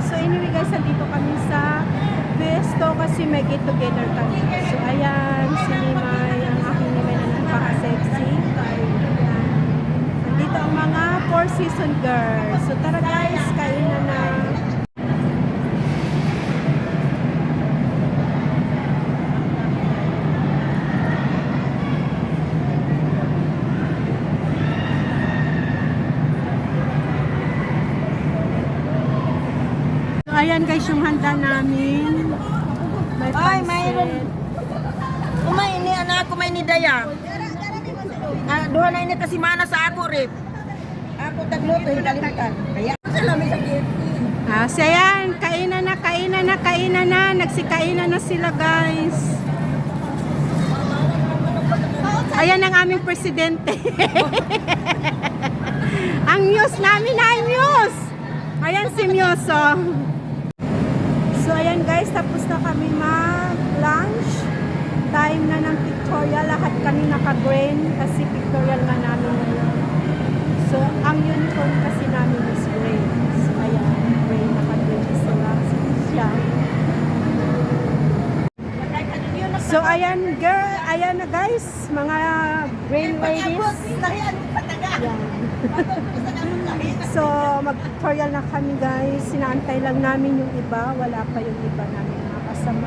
So anyway guys, nandito kami sa Vesto kasi may get together kami. So ayan, si Nimay, ang aking Nimay na napaka-sexy. Ayan. Nandito ang mga Four Seasons girls. So tara guys, kainan na. Ayan guys, yung handa namin. May Ay, pansit. mayroon. Kumay ni anak, kumay ni Daya. Duha na ini kasi mana sa ako, Rip. Ako tagluto, yung kalimutan. Kaya, salamin sa KFC. So ayan, kainan na. Nagsikainan na sila guys. Ayan ang aming presidente. Ang news namin ay news. Ayan si Myoso. So ayan guys, tapos na kami mag-lunch. Time na ng pictorial. Lahat kami naka-green kasi pictorial nga namin ngayon. So ang uniform kasi namin is gray. So ayan, gray, naka-green sila. Siya. So ayan girl, ayan na guys, mga green ladies. Ayan. So, mag-tutorial na kami guys. Sinaantay lang namin yung iba. Wala pa yung iba namin mga kasama.